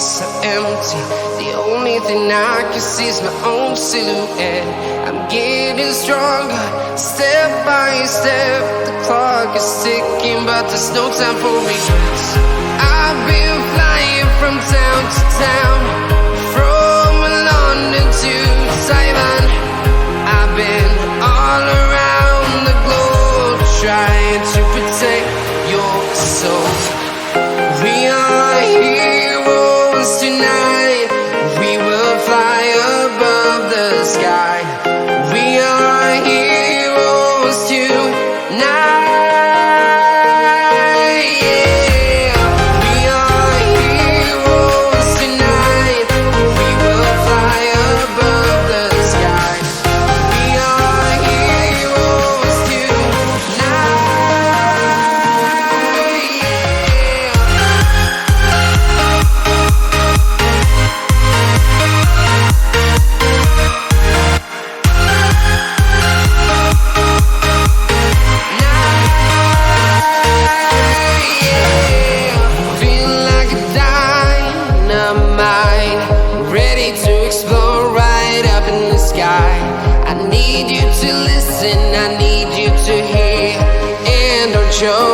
so empty. The only thing I can see is my own silhouette. I'm getting stronger, step by step. The clock is ticking, but there's no time for regrets. I've been flying from town to town, from London to Severn. I've been all around the globe, trying to protect your soul. We are heroes tonight. We will fly above the sky. We are heroes tonight. Yeah. We are heroes tonight. We will fly above the sky. We are heroes tonight. I need you to listen, I need you to hear, and don't show